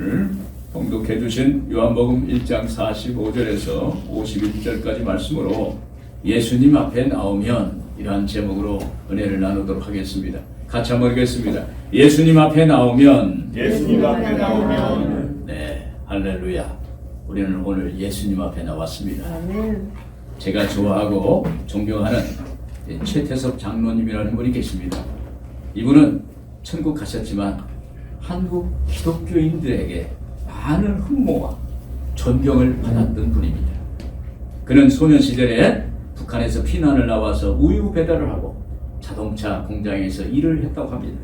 오늘 봉독해 주신 요한복음 1장 45절에서 51절까지 말씀으로 예수님 앞에 나오면 이러한 제목으로 은혜를 나누도록 하겠습니다. 같이 한번 읽겠습니다. 예수님 앞에 나오면 네, 할렐루야. 우리는 오늘 예수님 앞에 나왔습니다. 제가 좋아하고 존경하는 최태섭 장로님이라는 분이 계십니다. 이분은 천국 가셨지만 한국 기독교인들에게 많은 흠모와 존경을 받았던 분입니다. 그는 소년 시절에 북한에서 피난을 나와서 우유 배달을 하고 자동차 공장에서 일을 했다고 합니다.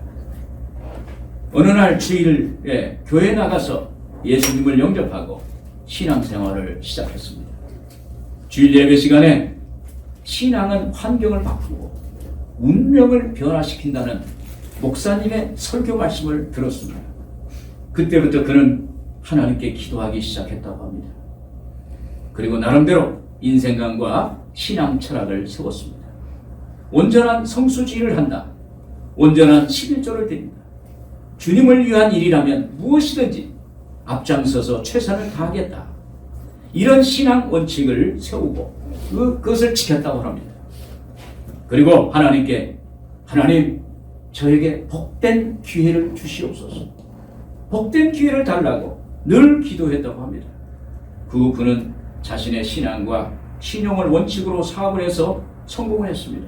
어느 날 주일에 교회에 나가서 예수님을 영접하고 신앙생활을 시작했습니다. 주일 예배 시간에 신앙은 환경을 바꾸고 운명을 변화시킨다는 목사님의 설교 말씀을 들었습니다. 그때부터 그는 하나님께 기도하기 시작했다고 합니다. 그리고 나름대로 인생관과 신앙 철학을 세웠습니다. 온전한 성수주의를 한다. 온전한 11조를 드린다. 주님을 위한 일이라면 무엇이든지 앞장서서 최선을 다하겠다. 이런 신앙 원칙을 세우고 그것을 지켰다고 합니다. 그리고 하나님께 하나님 저에게 복된 기회를 주시옵소서. 복된 기회를 달라고 늘 기도했다고 합니다. 그는 자신의 신앙과 신용을 원칙으로 사업을 해서 성공을 했습니다.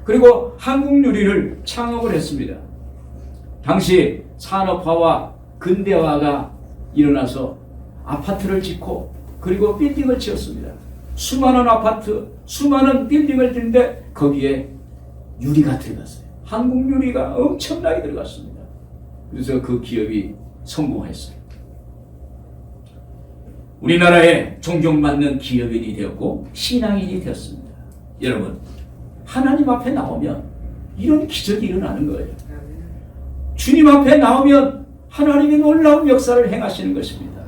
그리고 한국유리를 창업을 했습니다. 당시 산업화와 근대화가 일어나서 아파트를 짓고 그리고 빌딩을 지었습니다. 수많은 아파트, 수많은 빌딩을 짓는데 거기에 유리가 들어갔어요. 한국 유리가 엄청나게 들어갔습니다. 그래서 그 기업이 성공했어요. 우리나라에 존경받는 기업인이 되었고 신앙인이 되었습니다. 여러분, 하나님 앞에 나오면 이런 기적이 일어나는 거예요. 주님 앞에 나오면 하나님이 놀라운 역사를 행하시는 것입니다.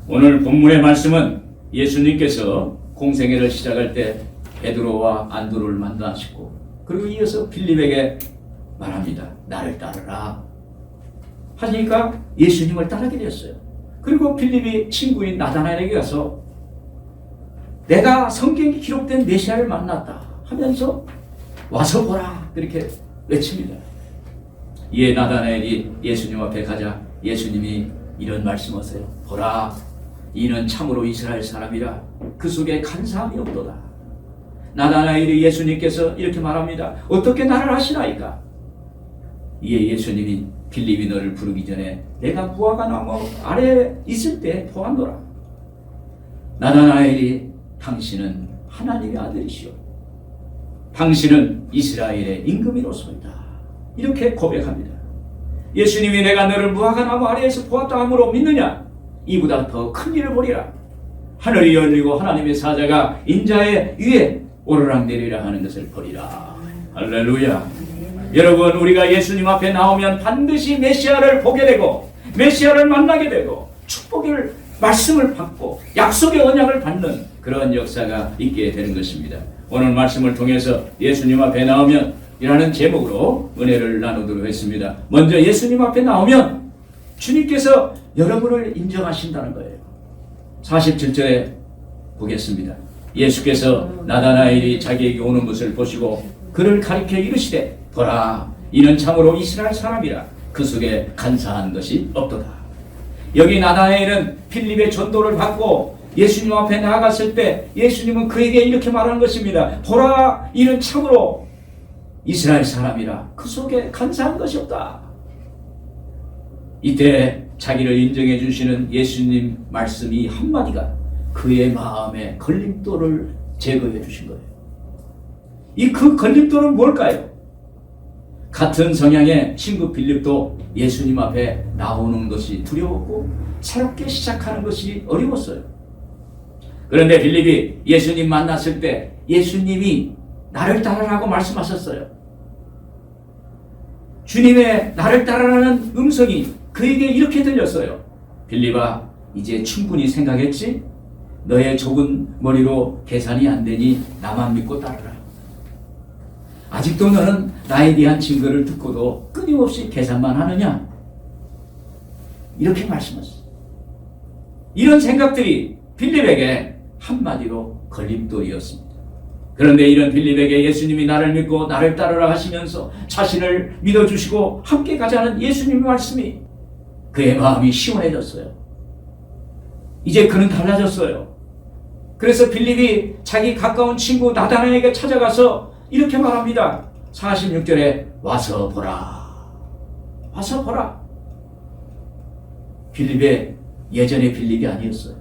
오늘 본문의 말씀은 예수님께서 공생애를 시작할 때 베드로와 안드로를 만나시고 그리고 이어서 빌립에게 말합니다. 나를 따르라 하니까 예수님을 따르게 되었어요. 그리고 빌립이 친구인 나다나엘에게 가서 내가 성경에 기록된 메시아를 만났다 하면서 와서 보라 그렇게 외칩니다. 이에 나다나엘이 예수님 앞에 가자 예수님이 이런 말씀하세요. 보라 이는 참으로 이스라엘 사람이라 그 속에 간사함이 없도다. 나다나엘이 예수님께서 이렇게 말합니다. 어떻게 나를 아시나이까? 이에 예수님이 빌립이 너를 부르기 전에 내가 무화과 나무 아래에 있을 때 보았노라. 나다나엘이 당신은 하나님의 아들이시오. 당신은 이스라엘의 임금이로소이다. 이렇게 고백합니다. 예수님이 내가 너를 무화과 나무 아래에서 보았다 함으로 믿느냐? 이보다 더 큰 일을 보리라. 하늘이 열리고 하나님의 사자가 인자의 위에 오르락내리라 하는 것을 보리라. 할렐루야. 여러분 우리가 예수님 앞에 나오면 반드시 메시아를 보게 되고 메시아를 만나게 되고 축복의 말씀을 받고 약속의 언약을 받는 그런 역사가 있게 되는 것입니다. 오늘 말씀을 통해서 예수님 앞에 나오면 이라는 제목으로 은혜를 나누도록 했습니다. 먼저 예수님 앞에 나오면 주님께서 여러분을 인정하신다는 거예요. 47절에 보겠습니다. 예수께서 나다나엘이 자기에게 오는 것을 보시고 그를 가리켜 이르시되 보라 이는 참으로 이스라엘 사람이라 그 속에 간사한 것이 없도다. 여기 나다나엘은 필립의 전도를 받고 예수님 앞에 나아갔을 때 예수님은 그에게 이렇게 말하는 것입니다. 보라 이는 참으로 이스라엘 사람이라 그 속에 간사한 것이 없다. 이때 자기를 인정해 주시는 예수님 말씀이 한마디가 그의 마음에 걸림돌을 제거해 주신 거예요. 이 그 걸림돌은 뭘까요? 같은 성향의 친구 빌립도 예수님 앞에 나오는 것이 두려웠고 새롭게 시작하는 것이 어려웠어요. 그런데 빌립이 예수님 만났을 때 예수님이 나를 따르라고 말씀하셨어요. 주님의 나를 따르라는 음성이 그에게 이렇게 들렸어요. 빌립아 이제 충분히 생각했지? 너의 좁은 머리로 계산이 안 되니 나만 믿고 따르라. 아직도 너는 나에 대한 증거를 듣고도 끊임없이 계산만 하느냐? 이렇게 말씀하셨어요. 이런 생각들이 빌립에게 한마디로 걸림돌이었습니다. 그런데 이런 빌립에게 예수님이 나를 믿고 나를 따르라 하시면서 자신을 믿어주시고 함께 가자는 예수님의 말씀이 그의 마음이 시원해졌어요. 이제 그는 달라졌어요. 그래서 빌립이 자기 가까운 친구 나다나에게 찾아가서 이렇게 말합니다. 46절에 와서 보라. 와서 보라. 빌립의 예전의 빌립이 아니었어요.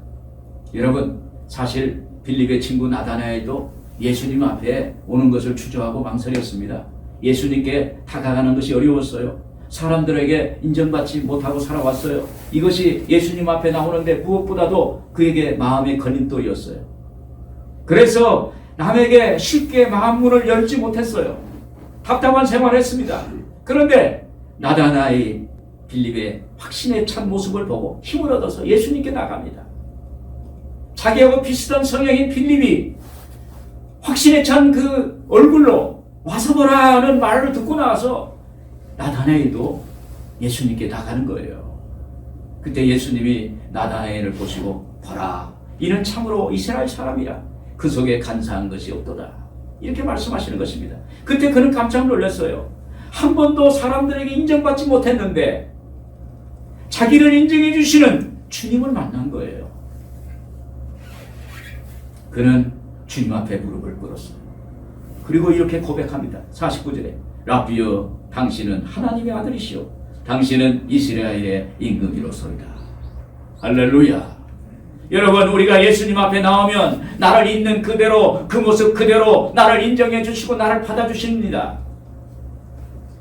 여러분, 사실 빌립의 친구 나다나엘도 예수님 앞에 오는 것을 주저하고 망설였습니다. 예수님께 다가가는 것이 어려웠어요. 사람들에게 인정받지 못하고 살아왔어요. 이것이 예수님 앞에 나오는데 무엇보다도 그에게 마음의 걸림돌이었어요. 그래서 남에게 쉽게 마음문을 열지 못했어요. 답답한 생활을 했습니다. 그런데 나다나엘 빌립의 확신에 찬 모습을 보고 힘을 얻어서 예수님께 나갑니다. 자기하고 비슷한 성향인 빌립이 확신에 찬 그 얼굴로 와서 보라는 말을 듣고 나서 나다나엘도 예수님께 나가는 거예요. 그때 예수님이 나다나엘을 보시고 보라, 이는 참으로 이스라엘 사람이라 그 속에 간사한 것이 없도다, 이렇게 말씀하시는 것입니다. 그때 그는 깜짝 놀랐어요. 한 번도 사람들에게 인정받지 못했는데 자기를 인정해 주시는 주님을 만난 거예요. 그는 주님 앞에 무릎을 꿇었어요. 그리고 이렇게 고백합니다. 49절에 라비여, 당신은 하나님의 아들이시오. 당신은 이스라엘의 임금이로소이다. 할렐루야. 여러분, 우리가 예수님 앞에 나오면 나를 있는 그대로, 그 모습 그대로 나를 인정해 주시고 나를 받아주십니다.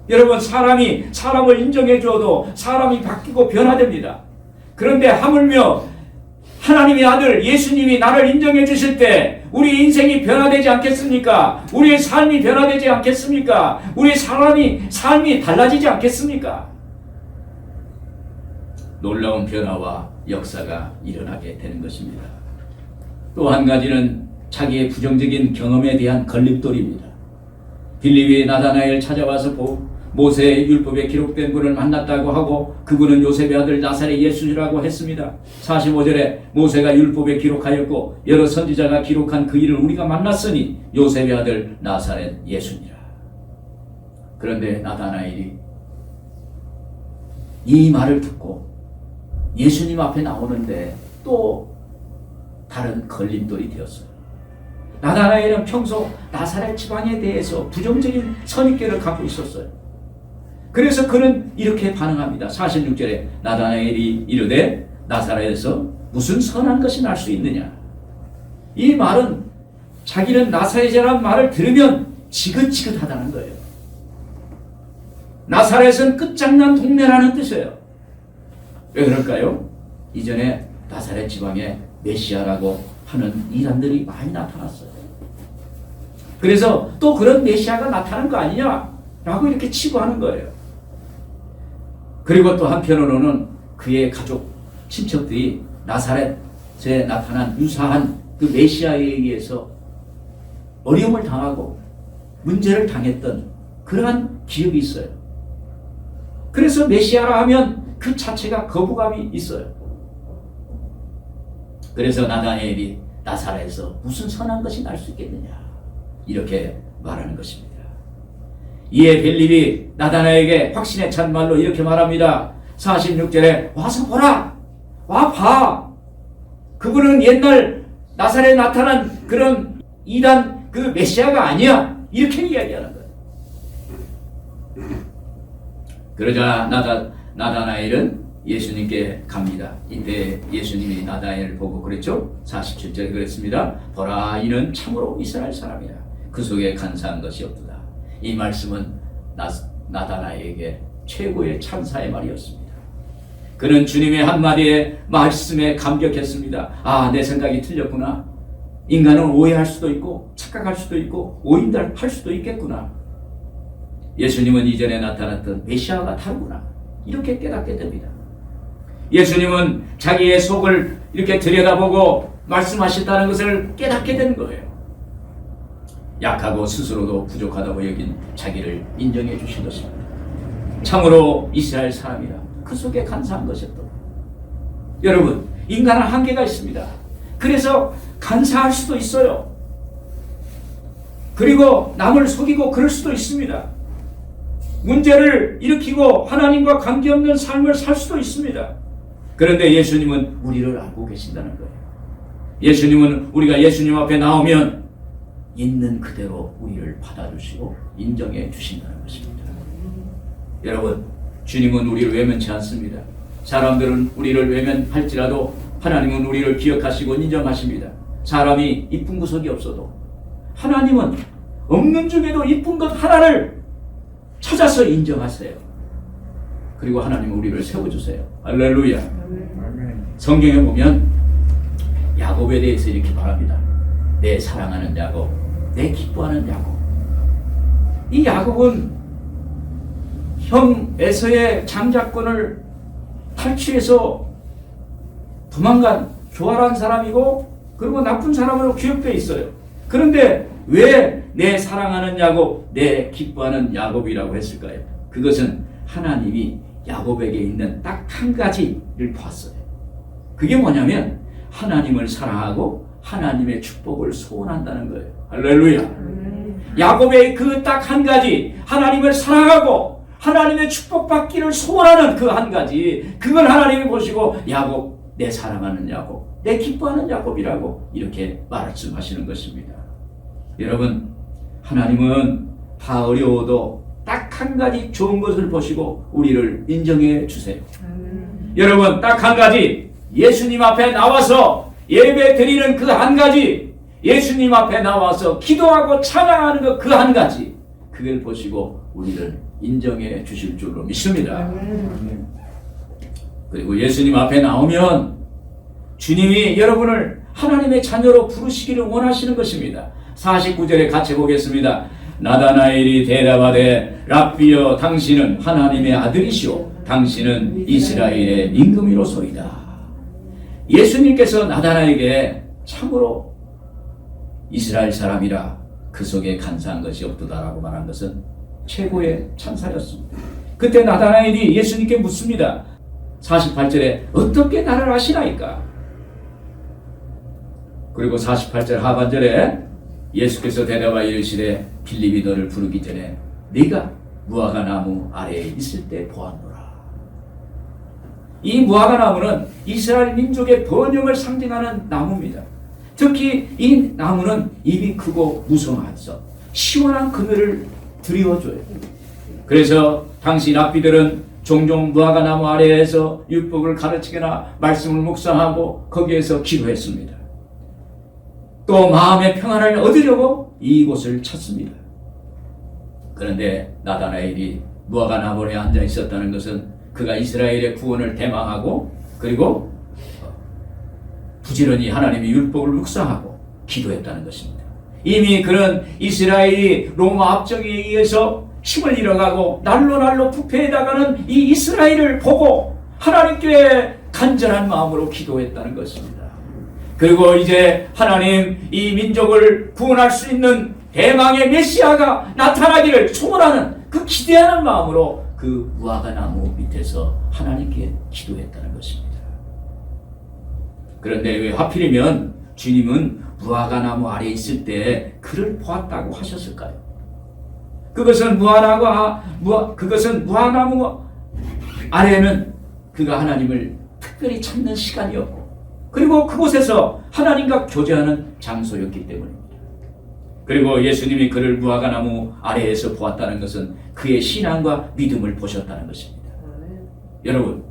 여러분, 사람이 사람을 인정해 주어도 사람이 바뀌고 변화됩니다. 그런데 하물며 하나님의 아들 예수님이 나를 인정해 주실 때 우리 인생이 변화되지 않겠습니까? 우리의 삶이 변화되지 않겠습니까? 우리의 삶이 달라지지 않겠습니까? 놀라운 변화와 역사가 일어나게 되는 것입니다. 또 한 가지는 자기의 부정적인 경험에 대한 걸림돌입니다. 빌립이 나다나엘 찾아와서 모세의 율법에 기록된 분을 만났다고 하고 그분은 요셉의 아들 나사렛 예수라고 했습니다. 45절에 모세가 율법에 기록하였고 여러 선지자가 기록한 그 일을 우리가 만났으니 요셉의 아들 나사렛 예수니라. 그런데 나다나엘이 이 말을 듣고 예수님 앞에 나오는데 또 다른 걸림돌이 되었어요. 나다나엘은 평소 나사렛 지방에 대해서 부정적인 선입견을 갖고 있었어요. 그래서 그는 이렇게 반응합니다. 46절에 나다나엘이 이르되 나사렛에서 무슨 선한 것이 날 수 있느냐. 이 말은 자기는 나사렛이라는 말을 들으면 지긋지긋하다는 거예요. 나사렛은 끝장난 동네라는 뜻이에요. 왜 그럴까요? 이전에 나사렛 지방에 메시아라고 하는 이단들이 많이 나타났어요. 그래서 또 그런 메시아가 나타난 거 아니냐라고 이렇게 치부하는 거예요. 그리고 또 한편으로는 그의 가족, 친척들이 나사렛에 나타난 유사한 그 메시아에 의해서 어려움을 당하고 문제를 당했던 그러한 기억이 있어요. 그래서 메시아라 하면 그 자체가 거부감이 있어요. 그래서 나다나엘이 나사렛에서 무슨 선한 것이 날 수 있겠느냐 이렇게 말하는 것입니다. 이에 빌립이 나다나엘에게 확신에 찬 말로 이렇게 말합니다. 46절에 와서 보라, 와 봐. 그분은 옛날 나사렛에 나타난 그런 이단 그 메시아가 아니야, 이렇게 이야기하는 거예요. 그러자 나다나엘은 예수님께 갑니다. 이때 예수님이 나다나엘을 보고 그랬죠. 47절에 그랬습니다. 보라, 이는 참으로 이스라엘 사람이라 그 속에 간사한 것이 없도다. 이 말씀은 나다나엘에게 최고의 찬사의 말이었습니다. 그는 주님의 한마디의 말씀에 감격했습니다. 아, 내 생각이 틀렸구나. 인간은 오해할 수도 있고 착각할 수도 있고 오인할 수도 있겠구나. 예수님은 이전에 나타났던 메시아가 다르구나. 이렇게 깨닫게 됩니다. 예수님은 자기의 속을 이렇게 들여다보고 말씀하셨다는 것을 깨닫게 된 거예요. 약하고 스스로도 부족하다고 여긴 자기를 인정해 주신 것입니다. 참으로 이스라엘 사람이라 그 속에 간사한 것이었다. 여러분, 인간은 한계가 있습니다. 그래서 간사할 수도 있어요. 그리고 남을 속이고 그럴 수도 있습니다. 문제를 일으키고 하나님과 관계없는 삶을 살 수도 있습니다. 그런데 예수님은 우리를 알고 계신다는 거예요. 예수님은 우리가 예수님 앞에 나오면 있는 그대로 우리를 받아주시고 인정해 주신다는 것입니다. 여러분, 주님은 우리를 외면치 않습니다. 사람들은 우리를 외면할지라도 하나님은 우리를 기억하시고 인정하십니다. 사람이 이쁜 구석이 없어도 하나님은 없는 중에도 이쁜 것 하나를 찾아서 인정하세요. 그리고 하나님은 우리를 세워주세요. 할렐루야. 성경에 보면 야곱에 대해서 이렇게 말합니다. 내 사랑하는 야곱, 내 기뻐하는 야곱. 이 야곱은 형 에서의 장자권을 탈취해서 도망간 교활한 사람이고, 그리고 나쁜 사람으로 기억되어 있어요. 그런데 왜 내 사랑하는 야곱, 내 기뻐하는 야곱이라고 했을까요? 그것은 하나님이 야곱에게 있는 딱 한 가지를 봤어요. 그게 뭐냐면 하나님을 사랑하고 하나님의 축복을 소원한다는 거예요. 할렐루야. 야곱의 그 딱 한 가지, 하나님을 사랑하고 하나님의 축복받기를 소원하는 그 한 가지, 그걸 하나님이 보시고 야곱, 내 사랑하는 야곱, 내 기뻐하는 야곱이라고 이렇게 말씀하시는 것입니다. 여러분, 하나님은 다 어려워도 딱 한 가지 좋은 것을 보시고 우리를 인정해 주세요. 여러분, 딱 한 가지, 예수님 앞에 나와서 예배 드리는 그 한 가지, 예수님 앞에 나와서 기도하고 찬양하는 것 그 한 가지, 그걸 보시고 우리를 인정해 주실 줄로 믿습니다. 그리고 예수님 앞에 나오면 주님이 여러분을 하나님의 자녀로 부르시기를 원하시는 것입니다. 49절에 같이 보겠습니다. 나다나엘이 대답하되 랍비여, 당신은 하나님의 아들이시오, 당신은 이스라엘의 임금이로소이다. 예수님께서 나다나에게 참으로 이스라엘 사람이라 그 속에 간사한 것이 없도다라고 말한 것은 최고의 찬사였습니다. 그때 나다나엘이 예수님께 묻습니다. 48절에 어떻게 나를 아시나이까? 그리고 48절 하반절에 예수께서 대답하여 이르시되 빌립이 너를 부르기 전에 네가 무화과 나무 아래에 있을 때 보았노라. 이 무화과 나무는 이스라엘 민족의 번영을 상징하는 나무입니다. 특히 이 나무는 입이 크고 무성해서 시원한 그늘을 드리워줘요. 그래서 당시 랍비들은 종종 무화과 나무 아래에서 율법을 가르치거나 말씀을 묵상하고 거기에서 기도했습니다. 또 마음의 평안을 얻으려고 이곳을 찾습니다. 그런데 나다나엘이 무화과 나무에 앉아 있었다는 것은 그가 이스라엘의 구원을 대망하고 그리고 부지런히 하나님의 율법을 묵상하고 기도했다는 것입니다. 이미 그런 이스라엘이 로마 압정에 의해서 힘을 잃어가고 날로 부패해나가는 이 이스라엘을 보고 하나님께 간절한 마음으로 기도했다는 것입니다. 그리고 이제 하나님, 이 민족을 구원할 수 있는 대망의 메시아가 나타나기를 소원하는 그 기대하는 마음으로 그 무화과 나무 밑에서 하나님께 기도했다는 것입니다. 그런데 왜 하필이면 주님은 무화과 나무 아래에 있을 때 그를 보았다고 하셨을까요? 그것은 무화과나무 아래에는 그가 하나님을 특별히 찾는 시간이었고, 그리고 그곳에서 하나님과 교제하는 장소였기 때문입니다. 그리고 예수님이 그를 무화과나무 아래에서 보았다는 것은 그의 신앙과 믿음을 보셨다는 것입니다. 여러분,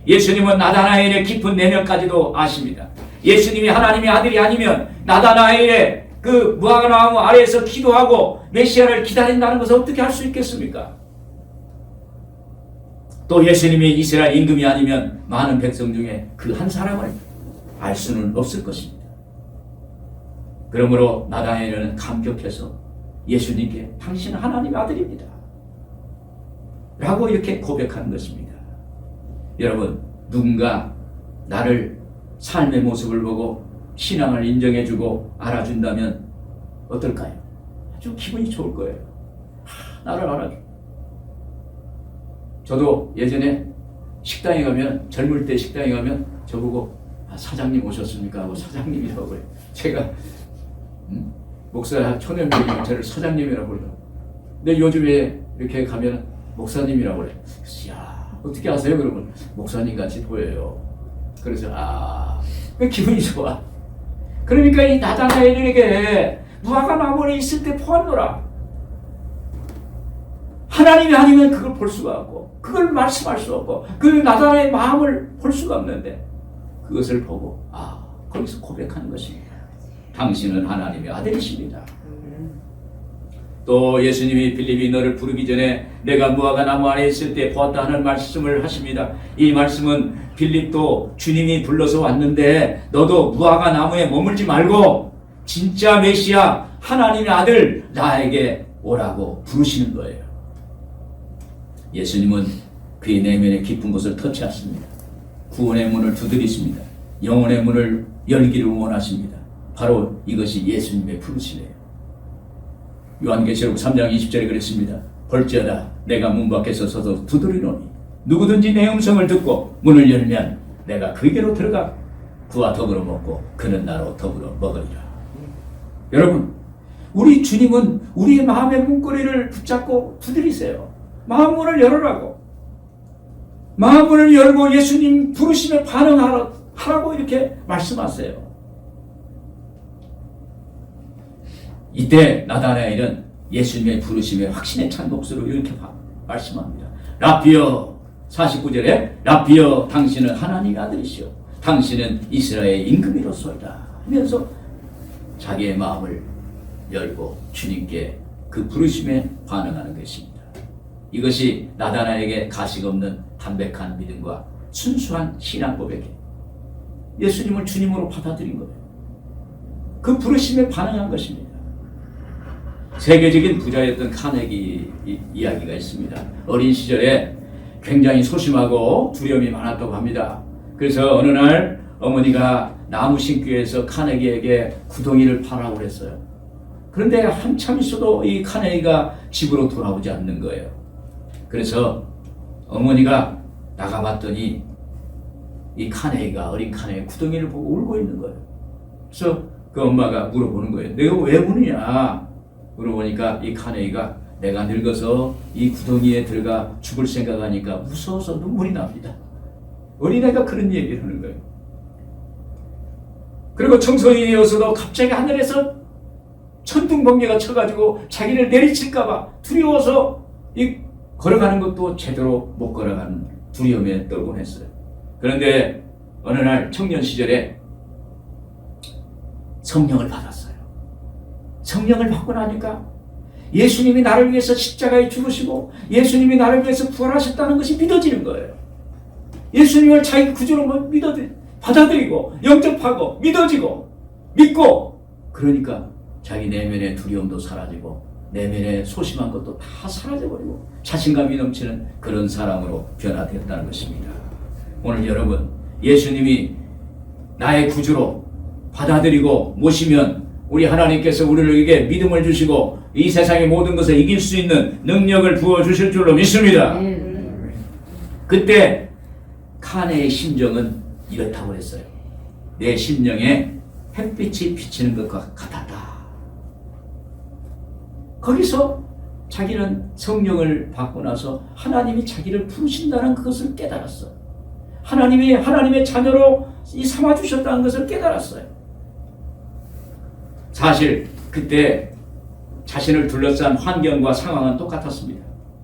예수님은 나다나엘의 깊은 내면까지도 아십니다. 예수님이 하나님의 아들이 아니면 나다나엘의 그 무화과나무 아래에서 기도하고 메시아를 기다린다는 것을 어떻게 할 수 있겠습니까? 또 예수님이 이스라엘 임금이 아니면 많은 백성 중에 그 한 사람을 알 수는 없을 것입니다. 그러므로 나다나엘은 감격해서 예수님께 당신은 하나님의 아들입니다 라고 이렇게 고백하는 것입니다. 여러분, 누군가 나를 삶의 모습을 보고 신앙을 인정해주고 알아준다면 어떨까요? 아주 기분이 좋을 거예요. 나를 알아줘. 저도 예전에 식당에 가면, 젊을 때 식당에 가면 저보고 사장님 오셨습니까? 하고 사장님이라고 그래요. 제가 목사 초년생이면 저를 사장님이라고 그러더라고요. 근데 요즘에 이렇게 가면 목사님이라고 그래요. 야, 어떻게 아세요? 그러면 목사님 같이 보여요. 그래서 그 기분이 좋아. 그러니까 이 나다나엘에게 무화과 나무에 있을 때 보았노라. 하나님이 아니면 그걸 볼 수가 없고, 그걸 말씀할 수 없고, 그 나다나엘의 마음을 볼 수가 없는데, 그것을 보고 거기서 고백하는 것입니다. 당신은 하나님의 아들이십니다. 또 예수님이 빌립이 너를 부르기 전에 내가 무화과 나무 안에 있을 때 보았다 하는 말씀을 하십니다. 이 말씀은 빌립도 주님이 불러서 왔는데 너도 무화과 나무에 머물지 말고 진짜 메시아 하나님의 아들 나에게 오라고 부르시는 거예요. 예수님은 그의 내면의 깊은 곳을 터치하십니다. 구원의 문을 두드리십니다. 영혼의 문을 열기를 원하십니다. 바로 이것이 예수님의 부르심이에요. 요한계시록 3장 20절에 그랬습니다. 볼지어다 내가 문 밖에서 서서 두드리노니 누구든지 내 음성을 듣고 문을 열면 내가 그에게로 들어가 그와 더불어 먹고 그는 나로 더불어 먹으리라. 여러분, 우리 주님은 우리의 마음의 문고리를 붙잡고 두드리세요. 마음 문을 열어라고. 마음 문을 열고 예수님 부르심에 반응하라고 이렇게 말씀하세요. 이때 나다나엘은 예수님의 부르심에 확신에 찬 목소리로 이렇게 말씀합니다. 라피여, 49절에 라피여 당신은 하나님의 아들이시오 당신은 이스라엘의 임금이로소이다 하면서 자기의 마음을 열고 주님께 그 부르심에 반응하는 것입니다. 이것이 나다나엘에게 가식 없는 담백한 믿음과 순수한 신앙 고백이에요. 예수님을 주님으로 받아들인 거예요. 그 부르심에 반응한 것입니다. 세계적인 부자였던 카네기 이야기가 있습니다. 어린 시절에 굉장히 소심하고 두려움이 많았다고 합니다. 그래서 어느 날 어머니가 나무 심기에서 카네기에게 구덩이를 파라고 그랬어요. 그런데 한참 있어도 이 카네기가 집으로 돌아오지 않는 거예요. 그래서 어머니가 나가봤더니 이 카네기가, 어린 카네기 구덩이를 보고 울고 있는 거예요. 그래서 그 엄마가 물어보는 거예요. 내가 왜 우느냐? 물어보니까 이 카네기가 내가 늙어서 이 구덩이에 들어가 죽을 생각하니까 무서워서 눈물이 납니다. 어린애가 그런 얘기를 하는 거예요. 그리고 청소년이어서도 갑자기 하늘에서 천둥번개가 쳐가지고 자기를 내리칠까봐 두려워서 이 걸어가는 것도 제대로 못 걸어가는 두려움에 떨곤 했어요. 그런데 어느 날 청년 시절에 성령을 받았어요. 성령을 받고 나니까 예수님이 나를 위해서 십자가에 죽으시고 예수님이 나를 위해서 부활하셨다는 것이 믿어지는 거예요. 예수님을 자기 구주로 받아들이고 영접하고 믿어지고 믿고, 그러니까 자기 내면의 두려움도 사라지고 내면의 소심한 것도 다 사라져버리고 자신감이 넘치는 그런 사람으로 변화되었다는 것입니다. 오늘 여러분, 예수님이 나의 구주로 받아들이고 모시면 우리 하나님께서 우리에게 믿음을 주시고 이 세상의 모든 것을 이길 수 있는 능력을 부어주실 줄로 믿습니다. 그때 칸의 심정은 이렇다고 했어요. 내 심령에 햇빛이 비치는 것과 같았다. 거기서 자기는 성령을 받고 나서 하나님이 자기를 부르신다는 그것을 깨달았어요. 하나님이 하나님의 자녀로 삼아주셨다는 것을 깨달았어요. 사실 그때 자신을 둘러싼 환경과 상황은 똑같았습니다.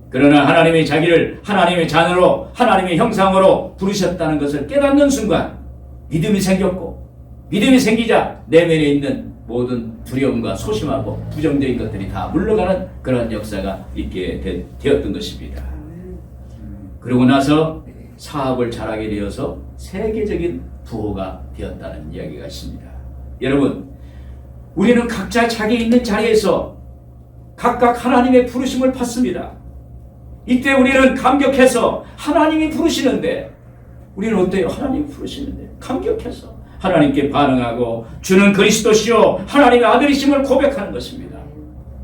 그러나 하나님이 자기를 하나님의 자녀로 하나님의 형상으로 부르셨다는 것을 깨닫는 순간 믿음이 생겼고, 믿음이 생기자 내면에 있는 모든 두려움과 소심하고 부정적인 것들이 다 물러가는 그런 역사가 있게 되었던 것입니다. 그러고 나서 사업을 잘하게 되어서 세계적인 부호가 되었다는 이야기가 있습니다. 여러분, 우리는 각자 자기 있는 자리에서 각각 하나님의 부르심을 받습니다. 이때 우리는 감격해서 하나님이 부르시는데, 우리는 어때요? 하나님이 부르시는데 감격해서 하나님께 반응하고 주는 그리스도시요 하나님의 아들이심을 고백하는 것입니다.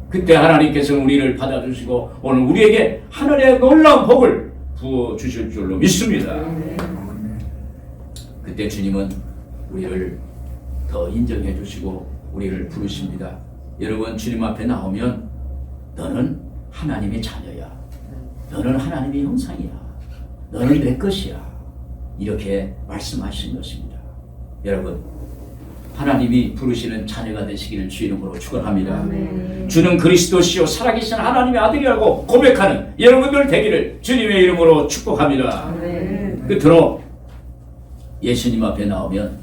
그때 하나님께서는 우리를 받아주시고 오늘 우리에게 하늘의 놀라운 복을 부어 주실 줄로 믿습니다. 그때 주님은 우리를 더 인정해 주시고 우리를 부르십니다. 여러분, 주님 앞에 나오면 너는 하나님의 자녀야. 너는 하나님의 형상이야. 너는 내 것이야. 이렇게 말씀하신 것입니다. 여러분, 하나님이 부르시는 자녀가 되시기를 주 이름으로 축원합니다. 주는 그리스도시요 살아계신 하나님의 아들이라고 고백하는 여러분들 되기를 주님의 이름으로 축복합니다. 끝으로 예수님 앞에 나오면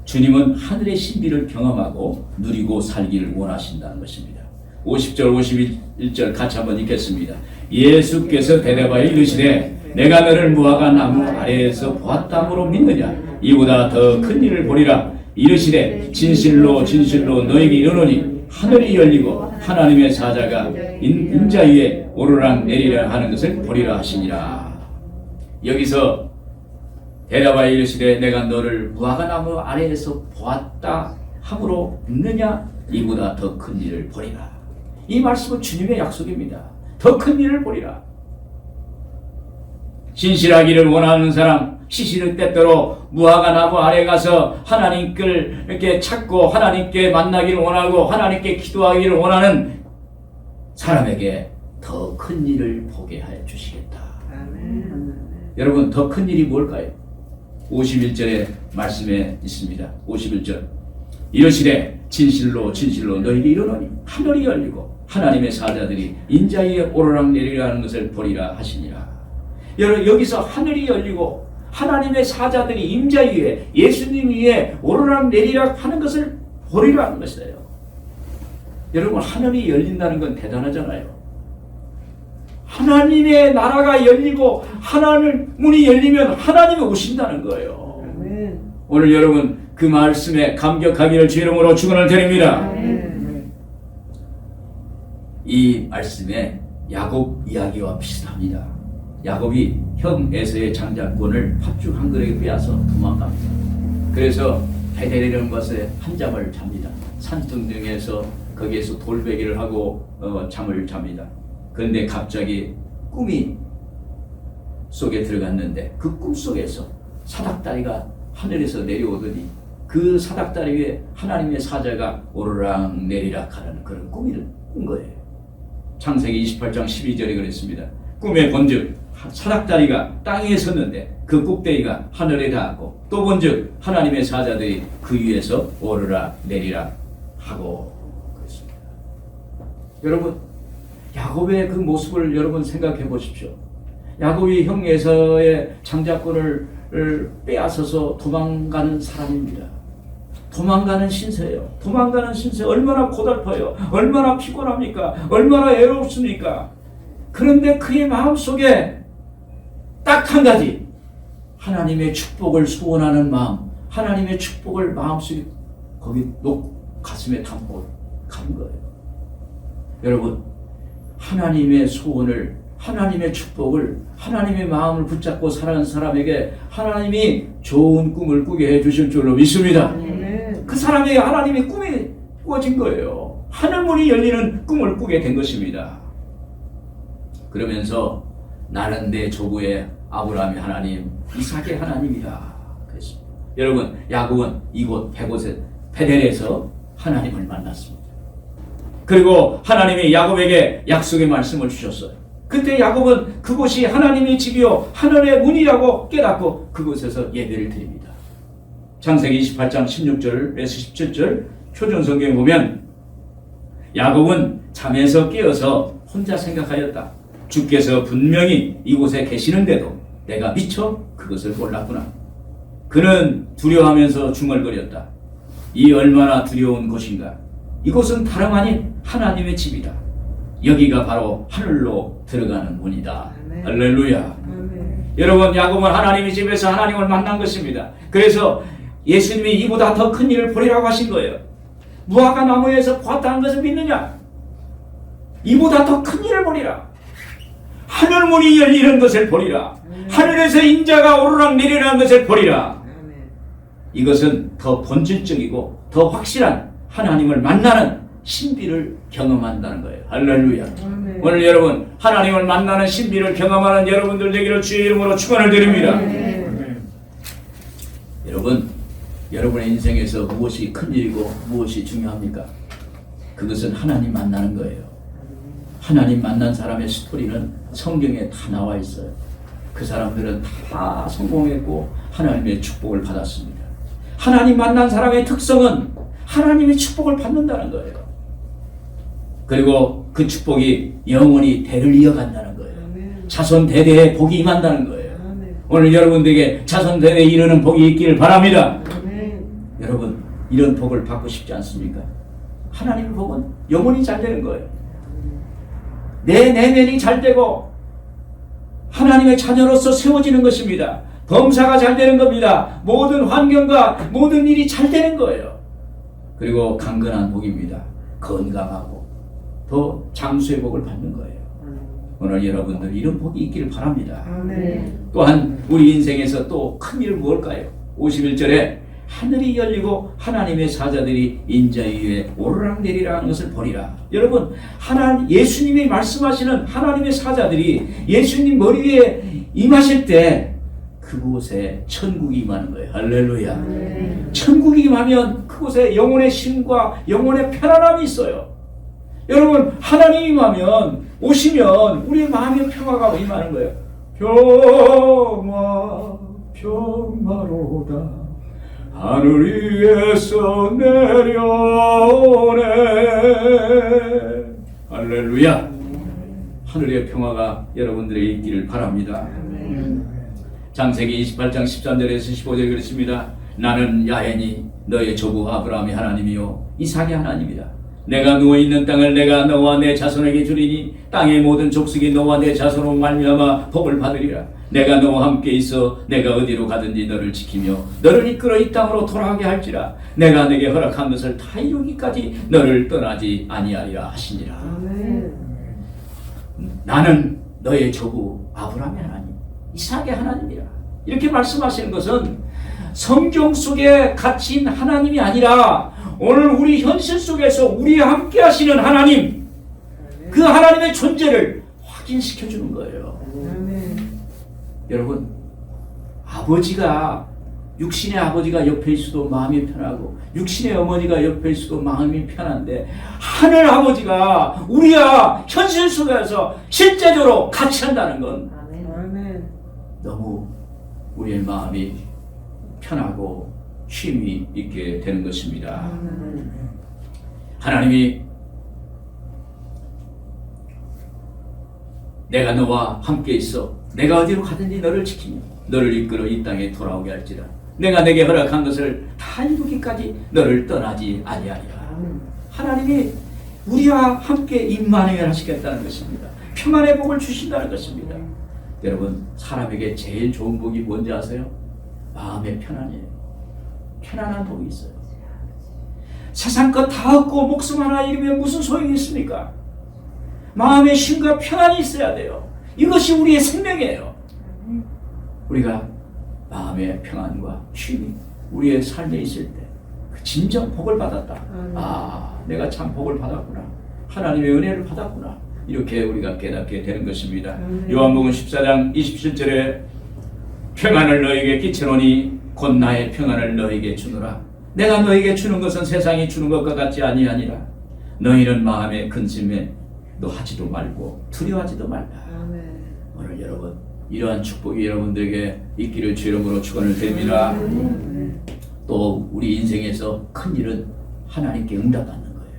주님은 하늘의 신비를 경험하고 누리고 살기를 원하신다는 것입니다. 50절 51절 같이 한번 읽겠습니다. 예수께서 대답하여 이르시되 내가 너를 무화과 나무 아래에서 보았다므로 믿느냐? 이보다 더 큰 일을 보리라. 이르시되 진실로 진실로 너에게 이르노니 하늘이 열리고 하나님의 사자가 인자 위에 오르락 내리락 하는 것을 보리라 하시니라. 여기서 대답하여 이르시되 내가 너를 무화과 나무 아래에서 보았다 함으로 믿느냐? 이보다 더 큰 일을 보리라. 이 말씀은 주님의 약속입니다. 더 큰 일을 보리라. 신실하기를 원하는 사람, 시시를 때때로 무화과 나무 아래 가서 하나님께 이렇게 찾고 하나님께 만나기를 원하고 하나님께 기도하기를 원하는 사람에게 더 큰 일을 보게 하여 주시겠다. 아멘. 여러분, 더 큰 일이 뭘까요? 51절의 말씀에 있습니다. 51절 이르시되 진실로 진실로 너희에게 이르노니 하늘이 열리고 하나님의 사자들이 인자 위에 오르락 내리락 하는 것을 보리라 하시니라. 여러분, 여기서 하늘이 열리고 하나님의 사자들이 인자 위에 예수님 위에 오르락 내리락 하는 것을 보리라 하는 것이에요. 여러분, 하늘이 열린다는 건 대단하잖아요. 하나님의 나라가 열리고 하나님 문이 열리면 하나님이 오신다는 거예요. 아멘. 오늘 여러분 그 말씀에 감격하기를 주 이름으로 축원을 드립니다. 아멘. 이 말씀에 야곱 이야기와 비슷합니다. 야곱이 형 에서의 장자권을 팥죽 한 그릇에 빼앗아 도망갑니다. 그래서 베델이라는 곳에 한 잠을 잡니다. 산등등에서 거기에서 돌베기를 하고 잠을 잡니다. 그런데 갑자기 꿈이 속에 들어갔는데 그 꿈 속에서 사닥다리가 하늘에서 내려오더니 그 사닥다리 위에 하나님의 사자가 오르락 내리락 하는 그런 꿈을 꾼 거예요. 창세기 28장 12절에 그랬습니다. 꿈에 본즉 사닥다리가 땅에 섰는데 그 꼭대기가 하늘에 닿았고 또 본즉 하나님의 사자들이 그 위에서 오르락 내리락 하고 그랬습니다. 여러분, 야곱의 그 모습을 여러분 생각해 보십시오. 야곱이 형 에서의 장자권을 빼앗아서 도망가는 사람입니다. 도망가는 신세예요. 도망가는 신세 얼마나 고달파요. 얼마나 피곤합니까? 얼마나 외롭습니까? 그런데 그의 마음속에 딱 한 가지, 하나님의 축복을 소원하는 마음, 하나님의 축복을 마음속에 거기 가슴에 담고 간 거예요. 여러분, 하나님의 소원을, 하나님의 축복을, 하나님의 마음을 붙잡고 살아가는 사람에게 하나님이 좋은 꿈을 꾸게 해주실 줄로 믿습니다. 그 사람에게 하나님의 꿈이 꾸어진 거예요. 하늘문이 열리는 꿈을 꾸게 된 것입니다. 그러면서 나는 내 조부의 아브라함의 하나님, 이삭의 하나님이라 그랬습니다. 여러분, 야곱은 이곳 베델에서 하나님을 만났습니다. 그리고 하나님이 야곱에게 약속의 말씀을 주셨어요. 그때 야곱은 그곳이 하나님의 집이요 하늘의 문이라고 깨닫고 그곳에서 예배를 드립니다. 창세기 28장 16절에서 17절 표준성경에 보면 야곱은 잠에서 깨어서 혼자 생각하였다. 주께서 분명히 이곳에 계시는데도 내가 미처 그것을 몰랐구나. 그는 두려워하면서 중얼거렸다. 이 얼마나 두려운 곳인가. 이곳은 다름 아닌 하나님의 집이다. 여기가 바로 하늘로 들어가는 문이다. 아멘. 할렐루야. 아멘. 여러분, 야곱은 하나님의 집에서 하나님을 만난 것입니다. 그래서 예수님이 이보다 더 큰 일을 보리라고 하신 거예요. 무화과 나무에서 보았다는 것을 믿느냐? 이보다 더 큰 일을 보리라. 하늘문이 열리는 것을 보리라. 하늘에서 인자가 오르락 내리라는 것을 보리라. 이것은 더 본질적이고 더 확실한 하나님을 만나는 신비를 경험한다는 거예요. 할렐루야. 아멘. 오늘 여러분 하나님을 만나는 신비를 경험하는 여러분들 되기를 주의 이름으로 축원을 드립니다. 여러분, 여러분의 인생에서 무엇이 큰일이고 무엇이 중요합니까? 그것은 하나님 만나는 거예요. 하나님 만난 사람의 스토리는 성경에 다 나와 있어요. 그 사람들은 다 성공했고 하나님의 축복을 받았습니다. 하나님 만난 사람의 특성은 하나님의 축복을 받는다는 거예요. 그리고 그 축복이 영원히 대를 이어간다는 거예요. 자손 대대에 복이 임한다는 거예요. 오늘 여러분들에게 자손 대대에 이르는 복이 있기를 바랍니다. 여러분, 이런 복을 받고 싶지 않습니까? 하나님의 복은 영원히 잘 되는 거예요. 내 내면이 잘 되고 하나님의 자녀로서 세워지는 것입니다. 범사가 잘 되는 겁니다. 모든 환경과 모든 일이 잘 되는 거예요. 그리고 강건한 복입니다. 건강하고 더 장수의 복을 받는 거예요. 오늘 여러분들 이런 복이 있기를 바랍니다. 또한 우리 인생에서 또 큰 일은 무엇일까요? 51절에 하늘이 열리고 하나님의 사자들이 인자 위에 오르락내리락 하는 것을 보리라. 여러분, 예수님이 말씀하시는 하나님의 사자들이 예수님 머리 위에 임하실 때 그곳에 천국이 임하는 거예요. 할렐루야. 천국이 임하면 그곳에 영혼의 쉼과 영혼의 편안함이 있어요. 여러분, 하나님이 임하면 오시면 우리의 마음의 평화가 임하는 거예요. 평화로다 하늘 위에서 내려오네. 할렐루야. 하늘의 평화가 여러분들에게 있기를 바랍니다. 창세기 28장 13절에서 15절 그렇습니다. 나는 야훼니 너의 조부 아브라함의 하나님이요 이삭의 하나님이다. 내가 누워있는 땅을 내가 너와 내 자손에게 주리니 땅의 모든 족속이 너와 내 자손으로 말미암아 복을 받으리라. 내가 너와 함께 있어 내가 어디로 가든지 너를 지키며 너를 이끌어 이 땅으로 돌아가게 할지라. 내가 내게 허락한 것을 다 이루기까지 너를 떠나지 아니하리라 하시니라. 나는 너의 조부 아브라함의 하나님 이삭의 하나님이라. 이렇게 말씀하시는 것은 성경 속에 갇힌 하나님이 아니라 오늘 우리 현실 속에서 우리와 함께 하시는 하나님, 그 하나님의 존재를 확인시켜 주는 거예요. 여러분, 육신의 아버지가 옆에 있어도 마음이 편하고 육신의 어머니가 옆에 있어도 마음이 편한데 하늘 아버지가 우리와 현실 속에서 실제적으로 같이 한다는 건 너무 우리의 마음이 편하고 쉼이 있게 되는 것입니다. 하나님이 내가 너와 함께 있어 내가 어디로 가든지 너를 지키며 너를 이끌어 이 땅에 돌아오게 할지라. 내가 내게 허락한 것을 다 이루기까지 너를 떠나지 아니하리라. 하나님이 우리와 함께 임마누엘 하시겠다는 것입니다. 평안의 복을 주신다는 것입니다. 여러분, 사람에게 제일 좋은 복이 뭔지 아세요? 마음의 편안이에요. 편안한 복이 있어요. 세상 것 다 얻고 목숨 하나 잃으면 무슨 소용이 있습니까? 마음의 쉼과 편안이 있어야 돼요. 이것이 우리의 생명이에요. 우리가 마음의 평안과 쉼이 우리의 삶에 있을 때 그 진정 복을 받았다. 내가 참 복을 받았구나. 하나님의 은혜를 받았구나. 이렇게 우리가 깨닫게 되는 것입니다. 요한복음 14장 27절에 평안을 너에게 끼치노니 곧 나의 평안을 너에게 주노라. 내가 너에게 주는 것은 세상이 주는 것과 같지 아니하니라. 너희는 마음에 근심에 노하지도 말고 두려워하지도 말라. 오늘 여러분, 이러한 축복이 여러분들에게 있기를 주 이름으로 축원을 드립니다. 또 우리 인생에서 큰 일은 하나님께 응답받는 거예요.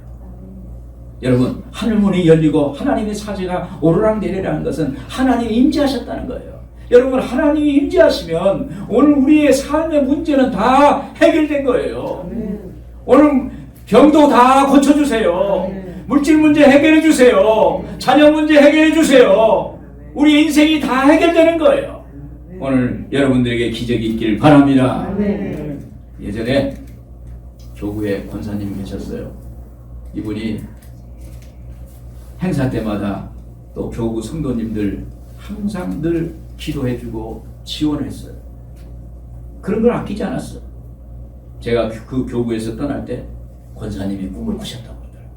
여러분, 하늘문이 열리고 하나님의 사자가 오르락내리락하는 것은 하나님이 임재하셨다는 거예요. 여러분, 하나님이 임재하시면 오늘 우리의 삶의 문제는 다 해결된 거예요. 오늘 병도 다 고쳐주세요. 물질 문제 해결해 주세요. 자녀 문제 해결해 주세요. 우리 인생이 다 해결되는 거예요. 오늘 여러분들에게 기적이 있기를 바랍니다. 예전에 교구에 권사님이 계셨어요. 이분이 행사 때마다 또 교구 성도님들 항상 늘 기도해주고 지원했어요. 그런 걸 아끼지 않았어요. 제가 그 교구에서 떠날 때 권사님이 꿈을 꾸셨다고 그러더라고요.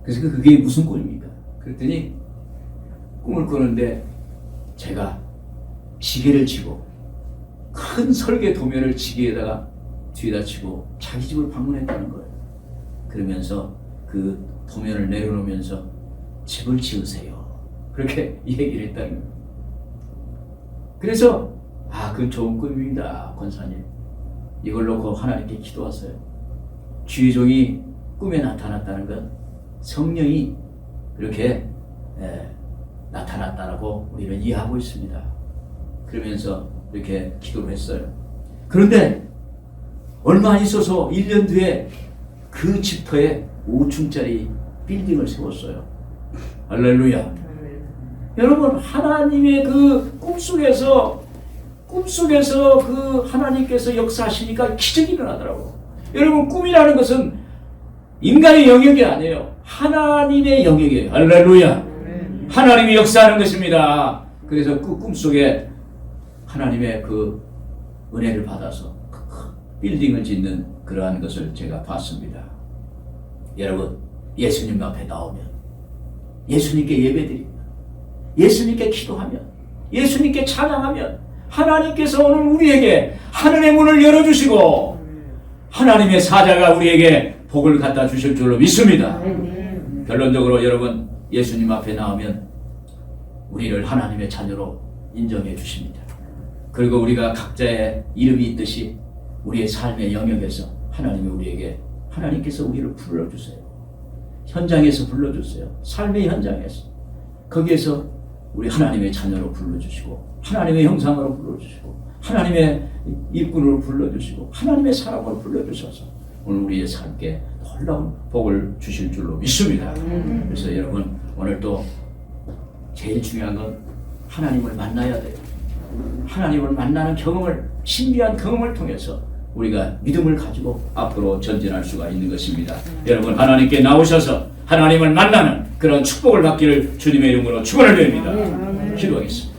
그래서 그게 무슨 꿈입니까? 그랬더니 꿈을 꾸는데 제가 지게를 치고 큰 설계 도면을 지게에다가 뒤에다 치고 자기 집을 방문했다는 거예요. 그러면서 그 도면을 내려놓으면서 집을 지으세요. 그렇게 얘기를 했다는 거예요. 그래서 그건 좋은 꿈입니다, 권사님. 이걸 놓고 하나님께 기도하세요. 주의 종이 꿈에 나타났다는 건 성령이 그렇게 나타났다라고 우리는 이해하고 있습니다. 그러면서 이렇게 기도를 했어요. 그런데 얼마 안 있어서 1년 뒤에 그 집터에 5층짜리 빌딩을 세웠어요. 할렐루야. 여러분, 하나님의 그 꿈속에서 그 하나님께서 역사하시니까 기적이 일어나더라고. 여러분, 꿈이라는 것은 인간의 영역이 아니에요. 하나님의 영역이에요. 할렐루야. 하나님이 역사하는 것입니다. 그래서 그 꿈속에 하나님의 그 은혜를 받아서 빌딩을 짓는 그러한 것을 제가 봤습니다. 여러분, 예수님 앞에 나오면, 예수님께 예배드리면, 예수님께 기도하면, 예수님께 찬양하면 하나님께서 오늘 우리에게 하늘의 문을 열어주시고 하나님의 사자가 우리에게 복을 갖다 주실 줄로 믿습니다. 결론적으로 여러분, 예수님 앞에 나오면 우리를 하나님의 자녀로 인정해 주십니다. 그리고 우리가 각자의 이름이 있듯이 우리의 삶의 영역에서 하나님께서 우리를 불러주세요. 현장에서 불러주세요. 삶의 현장에서. 거기에서 우리 하나님의 자녀로 불러주시고 하나님의 형상으로 불러주시고 하나님의 일꾼으로 불러주시고 하나님의 사람으로 불러주셔서 오늘 우리의 삶께 놀라운 복을 주실 줄로 믿습니다. 그래서 여러분, 오늘 또 제일 중요한 건 하나님을 만나야 돼요. 하나님을 만나는 경험을, 신비한 경험을 통해서 우리가 믿음을 가지고 앞으로 전진할 수가 있는 것입니다. 여러분, 하나님께 나오셔서 하나님을 만나는 그런 축복을 받기를 주님의 이름으로 축원을 드립니다. 기도하겠습니다.